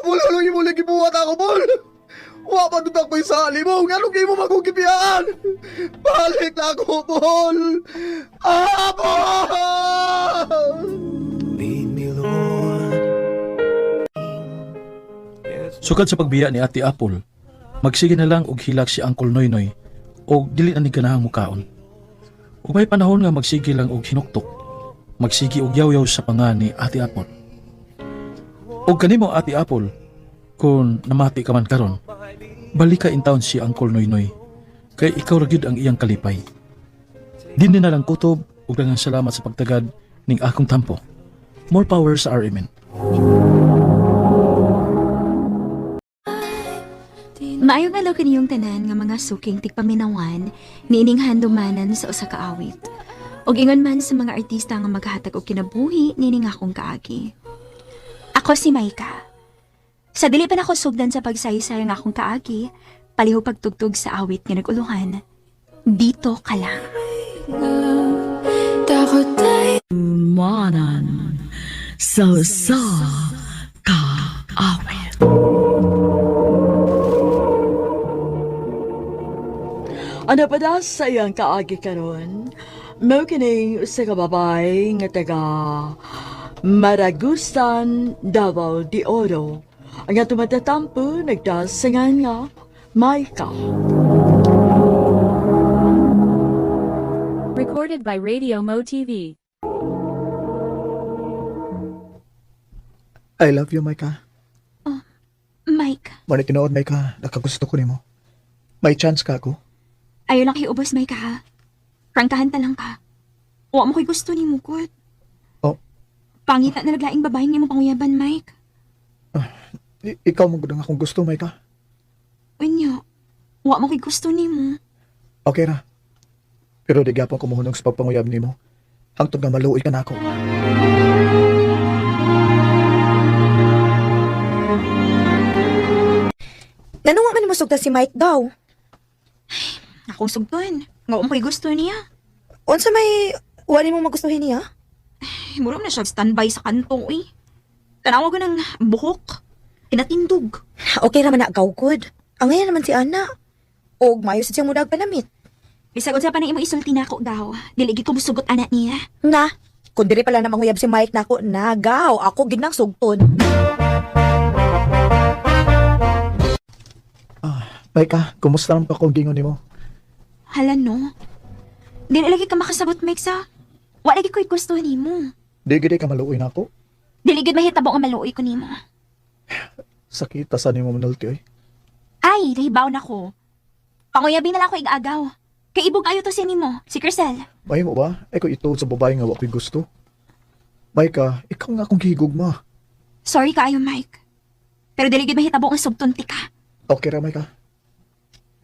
ano yung muli gibuhat ako, Paul? Wa pa dutak pa sa mo. Anong kayo mo magkukipiyaan? Balik na ako, Paul! Apple! Sukad sa pagbiya ni Ate Apple, magsige na lang og hilak si Uncle Noynoy og dili na ni ganahang mukaon. Ug may panahon nga magsige lang og hinuktok, magsige og yaw-yaw sa pangan ni Ate Apple. Og kanimo Ate Apple, kung namati ka man karon, balik ka in town si Uncle Noynoy, kay ikaw ra gyud ang iyang kalipay. Din na lang kutob ug daghang salamat sa pagtagad ning akong tampo. More power sa RMN. Maayo nga law kaniyong tanan nga mga suking tigpaminawan niining handumanan sa usa ka awit. Og ingon man sa mga artista nga maghatag og kinabuhi nini nga akong kaagi. Ako si Maika. Sa dili pa nako sugdan sa pagsaysay nga akong kaagi, palihog pagtugtog sa awit nga naguluhan. Dito ka lang. Manan sa ka awit. Ano pa da sa iyang kaagi karon? Mao kining sa kababay nga taga Maragusan, Davao de Oro. Ang atong matatampo nagdasangan nga Maika. Recorded by Radio Mo TV. I love you, Maika. Mike, Muna tinood, Maika. Nakagusto ko nimo. May chance ka ako. ayaw lang kiubos may ka ha. Prangkahan ta lang ka. Wa mo ko'y gusto ni mo, good. Oh. Pangita na naglaing babaeng ni mo panguyaban, Mike. Ikaw mo gudang akong gusto, Maika. Unya, wa mo ko'y gusto ni mo. Okay ra. Pero di gapon ko muhunong sa pagpanguyab nimo. Hangtod nga maluoy ka na ako. Nanunga man mo sugta si Mike daw. Akong sugton. Nga mo ko'y gusto niya. Unsa may wali mo magustuhin niya? Mura na siya standby sa kanto, eh. Tanawa ko ng buhok. Kinatindog. Okay raman na gawkod. Ang ngayon naman si Ana. Og mayo sa siyang mudag panamit. Bisag unsa pa na imo isulti na ako daw. Dili gid ko musugot anak niya. Nga, kung diri pala na manguyab si Mike nako, nagaw, ako ginang sugton. Maika, kumusta naman pa kung gingon nimo? Hala no. Dili lagi ka makasabot, Mike, sa. Wa lagi ko'y gusto nimo. Di gidi ka maluoy na ako. Dili gid mahitabo nga maluoy ko nimo. Sakita sa nimo manulti oy. Ay, nahibaw na ko. Panguyabi na lang ako igaagaw. Kay ibog ayo to si nimo, si Crisel. May mo ba? Ay ko ituod sa babae nga wa ko'y gusto. Maika, ikaw nga akong gihigugma. Sorry kaayo, Mike. Pero dili gid mahitabo nga subtunti ka. Okay ra, Maika.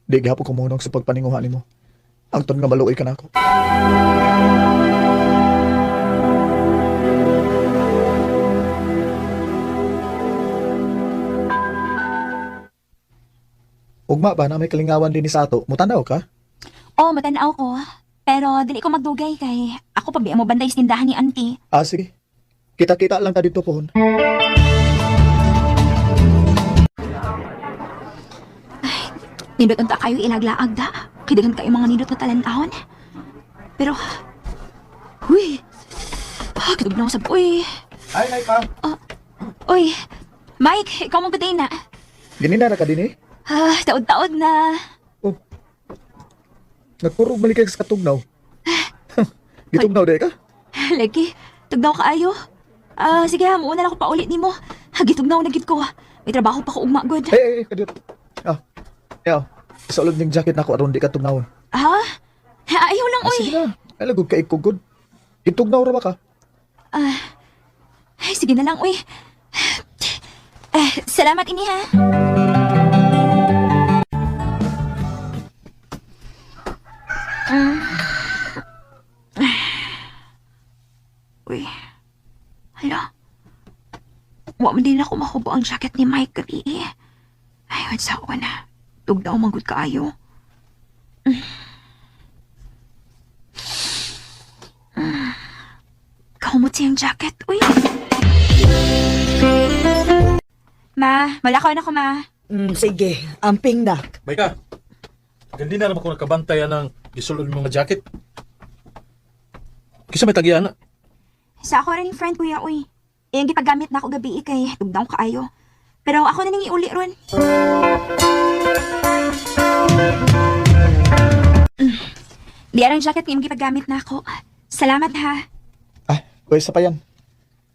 Di gihapon ko muhunong sa pagpaninguha nimo. Hangtod nga maluoy ka na ako. Ugma ba na may kalingawan din ni Sato? Mutanaw ka? Oh, matanaw ko. Pero dili ko magdugay kay ako pa biya mo banday sa tindahan ni auntie. Ah, sige. Kita-kita lang ta dito pohon. Nindot unta kayo ilaglaag da. Kidagan kayo mga nindot na talentahon. Pero, huy. Kitug na ako sab. Uy. Ay, Maika. Uy. Mike, ikaw mong gutay na. Ginina na ka din eh. Taod-taod na. Oh. Nagpurog balik ka sa katugnaw. Gitugnaw di ka? Lagi, tugnaw ka ayo. Sige ha, muuna lang ako paulit ni mo. Gitugnaw na gid ko. May trabaho pa ko ugma, good. Ay, kadit. Yaw, sa ulod ng jacket na ako aron di ka tugnawon. Ha? Ayaw lang, uy. Sige na, ay lagod ka ikugod. Itugnaw ra ba ka? Ay, sige na lang, uy. Salamat, ini ha. Uy. Hala. Wa man din ako mahubo ang jacket ni Mike gabi eh. Ayun sa ako na. Tugnaw manggod kaayo. Kahumot siyang jacket, uy. Ma, malakaw na ko, ma. Sige, amping na. Maika, gandi na naman kung nakabantayan ng gisulod ng mga jacket. Kisa may tagiyan na. Sa ako rin yung friend, kuya, uy. Iyang gitagamit na ako gabi kay tugnaw kaayo. Pero ako na nang iuli ron. Di arang jacket ngayong gipagamit na ako. Salamat ha. O isa pa yan.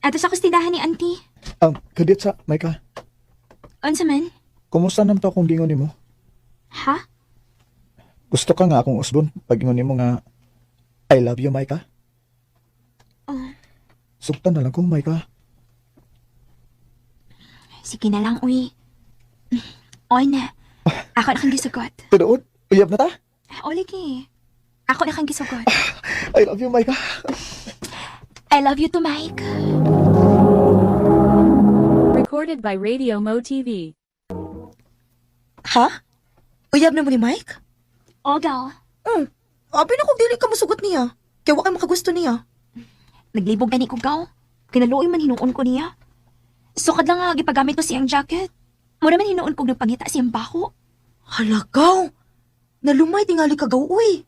Ato sa kustindahan ni auntie. Kadit sa, Maika. Unsa man? Kumusta naman to akong gingon nimo? Ha? Gusto ka nga akong usbon pag ingon nimo nga I love you, Maika. Oh. Suktan na lang ko, Maika. Sige na lang, uy. Oy na. Ako na kang gisugot. Tinuod, uyab na ta? O, lagi. Ako na kang gisugod. I love you, Micah. I love you too, Mike. Recorded by Radio Mo TV. Ha? Uyab na mo ni Mike? O, gal. Abi na kung dili ka masugot niya. Kaya wa ka makagusto niya. Naglibog gani ko, gal. Kinaluoy man hinuon ko niya. Sukad lang nga gipagamit ko siyang jacket. Mura man hinuon ko nagpangita siyang baho. Halagaw! Nalumay tingali ka gaw, uy.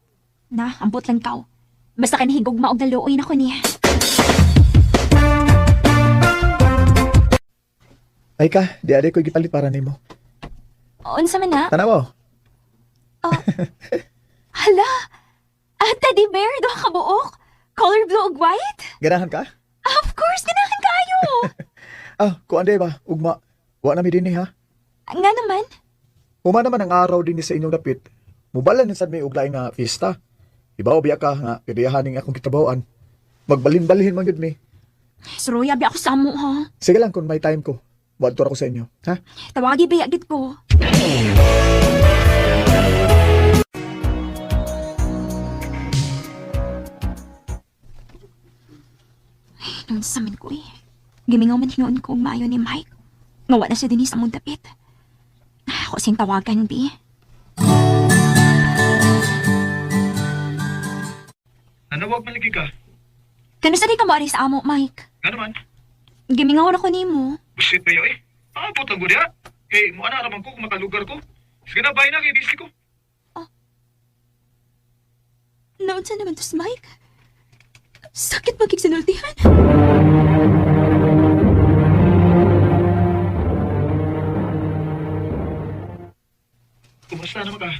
Na, ambot lang kaw. Basta kanihigog maog naluoy na ko niya. Micah, di aday ko gipalit para nimo. Unsa man na? Tanaw. Hala! Teddy bear, do ka buok? Color blue ug white? Ganahan ka? Of course, ganahan kayo! Kung anday ba, ugma. Wa na mi dinhi ha. Nga naman? Uma naman ang araw din sa inyong dapit. Mubalan ni sad may uglay nga fiesta. Ibaw biya ka nga pidiyahan ning akong kitrabahoan. Magbalin-balhin man gyud mi. Suruya, bi ako sa mo, ha? Sige lang kung may time ko. Wadto ako sa inyo, ha? Tawagi ba yagit ko? Ay, nung samin ko eh. Gimingaw man hinuon ko maayo ni Mike. Ngawa na siya din sa mong dapit. Ako sing tawagan, Bi. Nanawag maligi ka. Kano sa di ka maari sa amo, Mike? Nga naman. Gimingaw na ko ni mo. Busit ba yun eh? Aabot ang gudya. Kay mo ana raman ko kung makalugar ko. Sige na, bay na kay busy ko. Naunsa naman to si Mike? Sakit magkiksinultihan. Kumusta naman ka?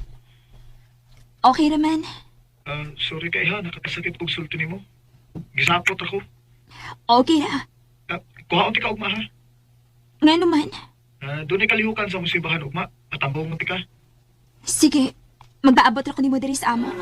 Okay naman. Sorry kay ha, nakakasakit kong sulto ni mo. Gisapot ako. Okay na. Kuhaon ti ka ugma ha. Nga naman. Doon ay kalihukan sa musibahan ugma. Matambaw mo ti ka. Sige, magpaabot ako ni mo diri sa amo.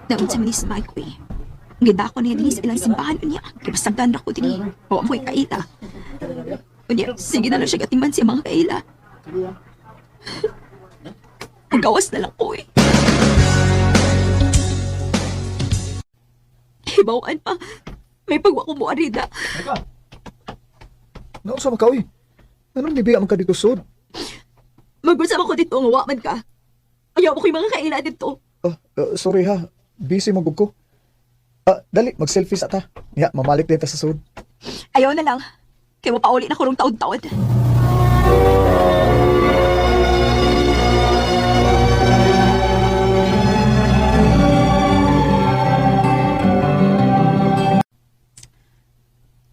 Daon sa minis Mike ko eh. Ganda ko niya din sa ilang simbahan niya. Kipasagdan ako din. O amoy kaila. Unya, sige na lang siya gatiman siya mga kaila. Ang gawas na lang ko eh. Hibawaan pa. May pagwa ko mo arida. Micah! Naon sa makaw eh? Anong nibiyam ka dito, Sud? Mag-usap ako dito, nga man ka. Ayaw ko yung mga kaila dito. Sorry ha. Busy magug ko. Dali, mag-selfie sa ta. Ya, mamalik din ta sa Sud. Ayaw na lang. Kaya mapauli na ko rong taon-taon.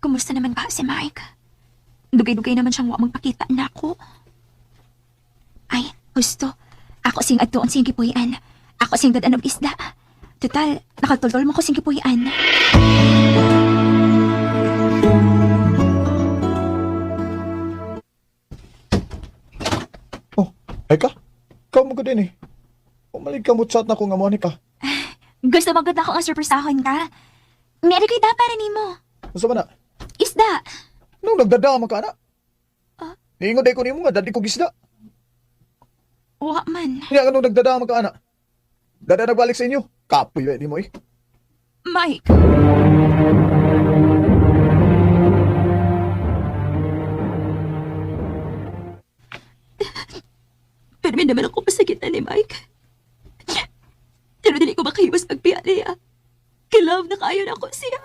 Kumusta naman ba si Mike? Dugay-dugay naman siyang wa magpakita na ako. Ay, gusto. Ako sing adtoon sing gipuy-an. Ako sing dadan og isda. Total, nakatultol mo ko sing gipuy-an. Micah, ikaw mo ko din eh. Umalig ka mo chat na ko nga mo ni ka. Gusto magod ako nga surpresahon ka. Meron ko'y para ni mo. Gusto ba na? Isda. Nung nagdadama ka na. Niingon day ko ni mo nga, dadi ko gisda. Wa man. Niya nung nagdadama ka na. Dada nagbalik sa inyo. Kapoy ni mo eh. Mike. Pero may naman ako pasakitan ni Mike. Pero dili ko makahiwas pagpiyari ah. Kilove na kayo na ako siya.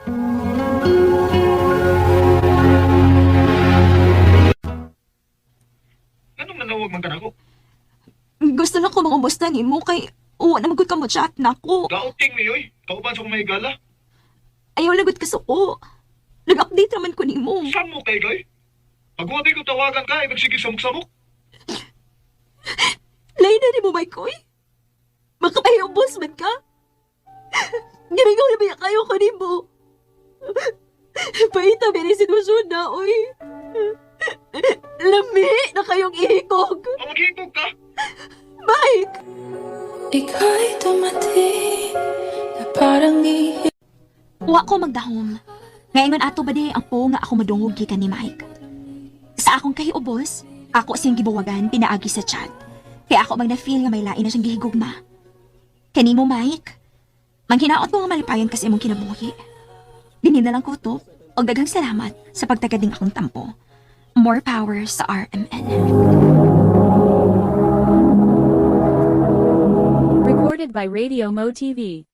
Anong nanawag man ka na ko? Gusto na ko mangumusta ni mo kay uwa na magod ka mo chat na ko. Gauting ni yoy. Kauban sa kong may gala. Ayaw lagot ka suko. Nag-update naman ko ni mo. Saan mo kay kay? Pagwatay ko tawagan ka, ay magsige samok-samok. Lain na rin mo, Mike, makapahiyobos man ka. Gamingaw na ba kayo ko ni mo? Paita, may sitwasyon na, oy. Lami na kayong ihikog. Maghihigog ka? Mike! ika'y dumating na parang ihip. Wa ko magdahom. Ngayon ato ba di ang po nga ako madungog gikan ni Mike. Sa akong kahiubos, ako siyang gibuwagan pinaagi sa chat. Kaya ako magna-feel nga may lain na siyang gihigugma. Kanimo, Mike, manghinaot mo nga malipayan kasi imong kinabuhi. Dinin na lang ko to, og daghang salamat sa pagtagading akong tampo. More power sa RMN. Recorded by Radio Mo TV.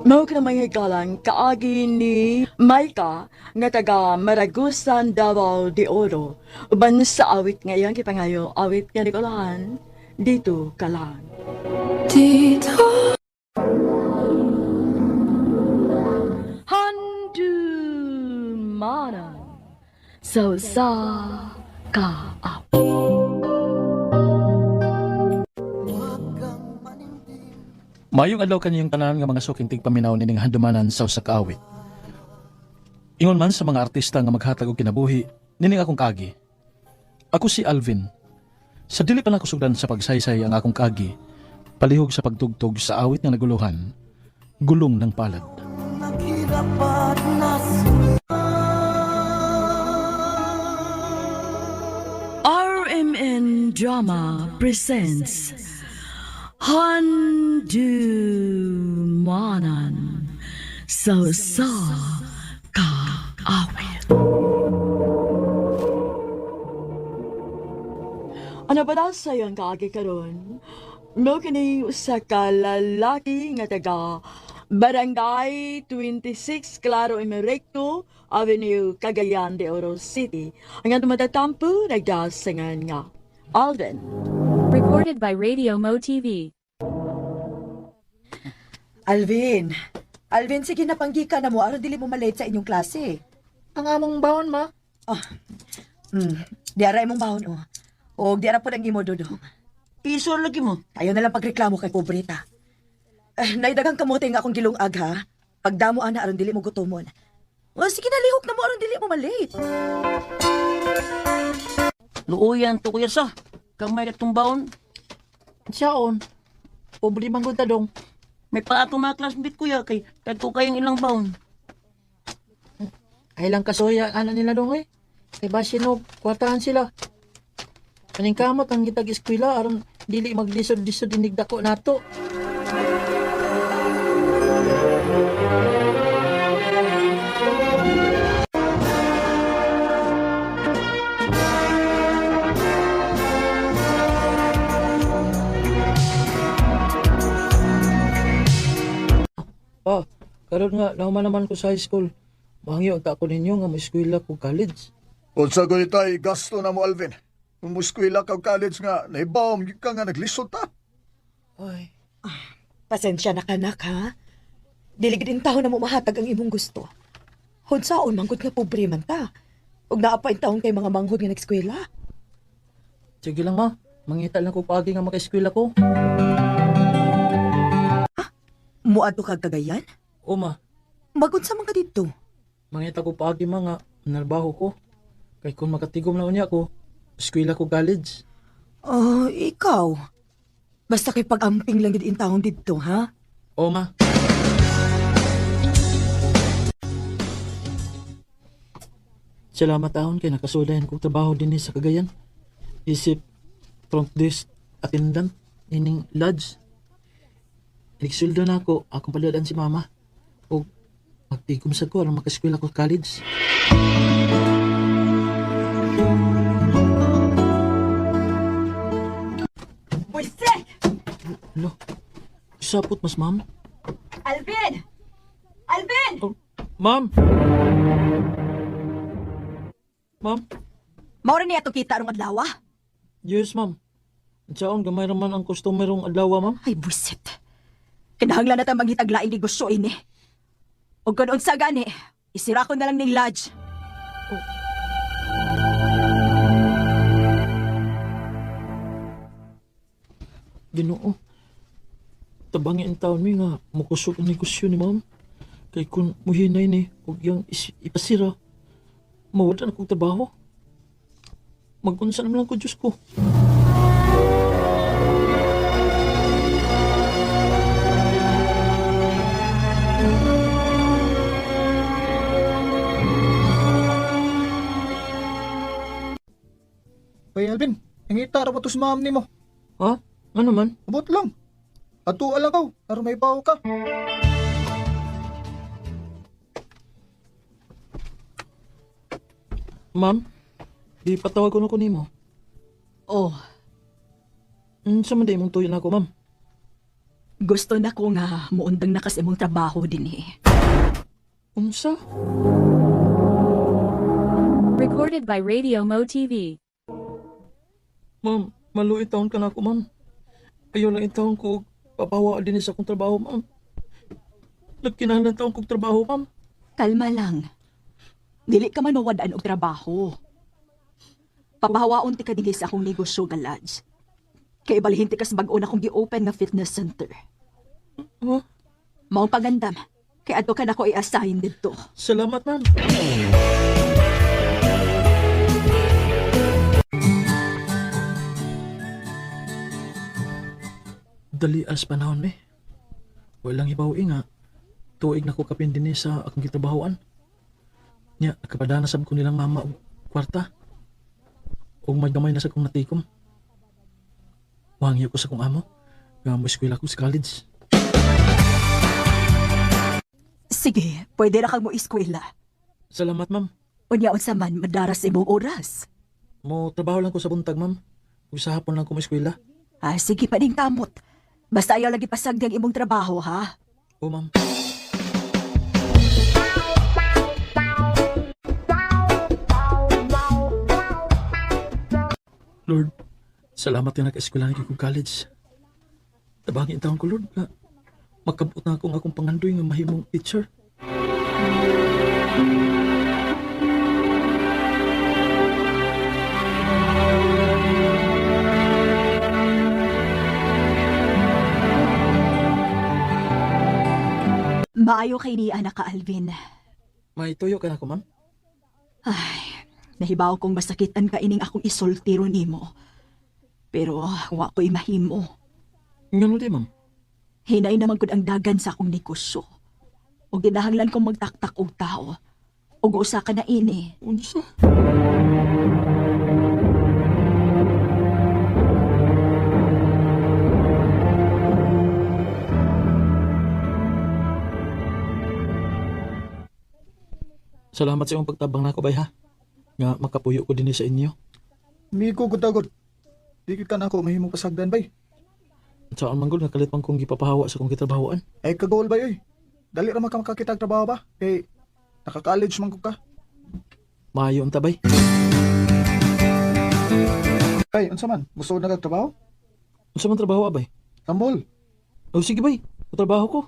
Mao ka namang hikalang kaagi ni Maika nga taga Maragusan, Davao de Oro. Uban sa awit ngayon kipangayo awit nga Nikolahan dito kalan. Dito Handumanan sa ka Mayong adlaw kaniyong tanan nga mga suking tigpaminaw nining handumanan sa usa ka awit. Ingon man sa mga artista nga maghatag og kinabuhi, nining akong kaagi. Ako si Alvin. Sa dili pa nakusugdan sa pagsaysay ang akong kaagi, palihog sa pagtugtog sa awit nga naguluhan, Gulong ng Palad. RMN Drama presents Handumanan sa ka awit. Ano ba daw sa'yo ang kaagi karon? No kini usa ka lalaki nga taga Barangay 26 Claro Emerecto Avenue, Cagayan de Oro City. Ang atong matatampo nagdasangan nga Alden. Recorded by Radio Mo TV. Alvin, sige na panggika na mo, aron dili mo malate sa inyong klase. Ang among baon, ma. Diara imong bahon, oh. O, diara po nang imo, Dodong. Piso lagi mo. Ayaw na lang pagreklamo kay pobreta. Naidagang kamuti nga akong gilungag, ha? Pagdamo ana aron dili mo gutomon. O, sige na, lihok na mo aron dili mo malate. Luuyan to kuya sa. Kang may natumbaon. Siyaon. Pobre man gud ta dong. May paatong mga classmate kuya kay tagko kayong ilang baon. Ay lang kasoya ana nila dong eh. Kay basino kwartahan sila. Kaning kamot ang gitag eskwela aron dili maglisod-lisod dinig dako nato. Karon nga nahuman naman ko sa high school. Mahangyo ang tako ninyo nga may eskwela ko college. Unsa gud tay gasto na mo Alvin? Kung muskwela ka og college nga nahibawom gyud ka nga naglisod ta. Ay, Pasensya na kanak, ha? Dili gid taon na mo mahatag ang imong gusto. Hunsaon manggod nga pobre man ta. Ug naa pa in taon kay mga manghod nga nag-eskwela. sige lang ma. Mangita lang ko paagi nga maka-eskwela ko. Muadto kag Cagayan? O ma, Magud sa mga dito. mangita ko paagi mga narbaho ko. Kay kung makatigom na unya ko, eskwela ko college. Oh, ikaw. Basta kay pag-amping lang gid in taon dito, ha? O ma, salamat taon kay nakasulayan kong trabaho din sa Cagayan. Isip front desk attendant ining lodge. Nagsuldo na ako, akong paladan si mama. O magtigom sa ko, alang makaskwela ko college. Wilfred! Lo, sapot mas ma'am. Alvin! Alvin! Oh, ma'am! Ma'am? Maura niya ito kita rong adlaw, ah. Yes, ma'am. Saon gamay raman ang customerong adlaw, ma'am. Ay, busit. Kinahanglan na tayong manghitaglaing negosyo ini. O kung unsa gani, isira ko na lang ning lodge. Ginoo. Tabangin ang taon mi nga makusok ang negosyo ni ma'am. Kay kung muhinay ni, huwag yung ipasira. Mawala na kong trabaho. Mag-unsa naman lang ko, Diyos ko. Bay Alvin, hingita ra mo to sa ma'am ni mo. Ha? Ano man? Abot lang. Ato lang ka, aron may bawo ka. Ma'am, di patawag ko na ko nimo. Oh, Sa man di mong tuyo na ako, ma'am. gusto na ko nga muundang na kasi mong trabaho din eh. Unsa? Recorded by Radio Mo TV. Ma'am, maluit taon ka na ako, ma'am. Ayaw lang taon ko papawa din sa akong trabaho, ma'am. Nagkinahanglan taon kong trabaho, ma'am. Kalma lang. Dili ka man mawadaan og trabaho. Papahawaon ti ka dinhi sa akong negosyo nga lodge. Kay balihin ti kas bag-o na akong gi-open nga fitness center. Huh? Maong pagandam, kay adto ka na ko i-assign dito. Salamat, ma'am. Dali as panahon, me. Walang ibawi nga. Tuig na ko kapin din sa akong kitrabahoan. Nya, nakapadanasab ko nilang mama o kwarta. O magdamay na sa kong natikom. Wangyo ko sa kong amo. Nga mo eskwela ko sa college. Sige, pwede na kang mo eskwela. Salamat, ma'am. Unyaon sa man, madaras imong oras. Mo trabaho lang ko sa buntag, ma'am. Kung sa hapon lang ko mo eskwela. Ah, sige pa din kamot. Basta ayaw lagi pasagdang imong trabaho, ha? O, ma'am. Lord, salamat nga nag-eskwela ni kong college. Tabangin taon ko, Lord, nga makabot na akong pangandoy nga mahimong teacher. Maayo kay ni anak ka, Alvin. May tuyo ka na ko, ma'am? Ay, nahibaw kong masakitan ka ining akong isultiro nimo. Pero wa ko'y mahimo. Ngano di, ma'am? Hinay naman gud ang dagan sa akong negosyo. O ginahanglan kong magtaktak og tao. O usa ka na ini. Unsa? Salamat sa iyong pagtabang na ako, bay, ha? Nga makapuyo ko din sa inyo. Migo gud-agod. Di ka na ako mahimong pasagdan bay. Saan manggol nga kalit pang kong gipapahawa sa kong kitrabahoan. Ay kagol bay oy. Dali ra man ka makakita og trabaho ba? Kay naka-college man ko ka. Maayo ang tabay. Ay, unsa man? Gusto ko na trabaho? Unsa man trabaho, abay? Tambol. O sige, bay. Trabaho ko.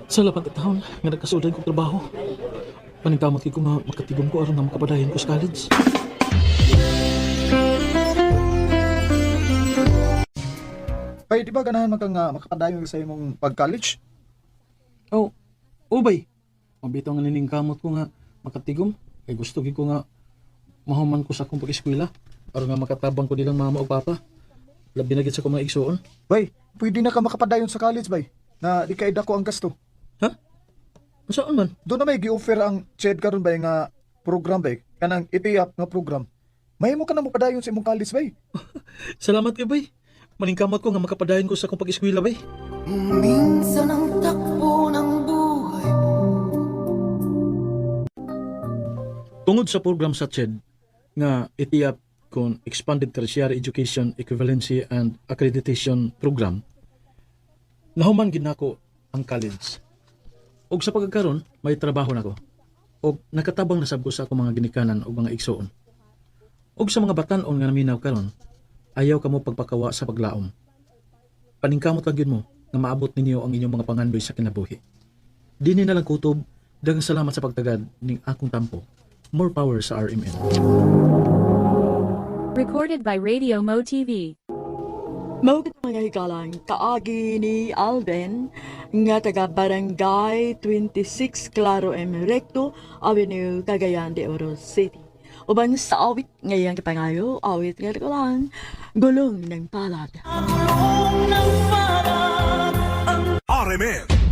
Salamat at taon nga nagkasudan kong trabaho. Paningkamot ko nga makatigom ko aron nga makapadayon ko sa college. Ay, di ba ganahan man ka nga makapadayon sa imong pag-college? Oh, ubay. Mabitaw nga niningkamot ko nga makatigom. Kay gusto ko nga mahuman ko sa akong pag-eskwela. Aron nga makatabang ko nilang mama o papa. Labi na gid sa kong mga igsuon. Bay, pwede na ka makapadayon sa college bay. Na di ka ko ang gasto. Ha? Saan man? Doon na may gi-offer ang CHED karon bay nga program bay. Kanang itiap nga program. Mahimo ka na mo padayon sa imong college bay. Salamat kay bay. Maningkamot ko nga makapadayon ko sa akong pag-eskwela bay. Minsan ang takbo ng buhay mo. Tungod sa program sa CHED nga itiap kon Expanded Tertiary Education Equivalency and Accreditation Program, nahuman gid nako ang college. Og sa pagkakaroon, may trabaho nako. Og nakatabang nasab ko sa akong mga ginikanan o mga igsoon. Og sa mga batan-on nga naminaw karon, ayaw kamo pagpakawa sa paglaom. Paningkamot lang yun mo na maabot ninyo ang inyong mga pangandoy sa kinabuhi. Dini na lang kutob, daghang salamat sa pagtagad ning akong tampo. More power sa RMN. Recorded by Radio Mo TV. Mao kita mga hikalang kaagi ni Alvin nga taga Barangay 26 Claro M. Recto, Avenue, Cagayan de Oro City. Uban sa awit ngayang kapangayo, awit nga lang, gulong ng palad. RMN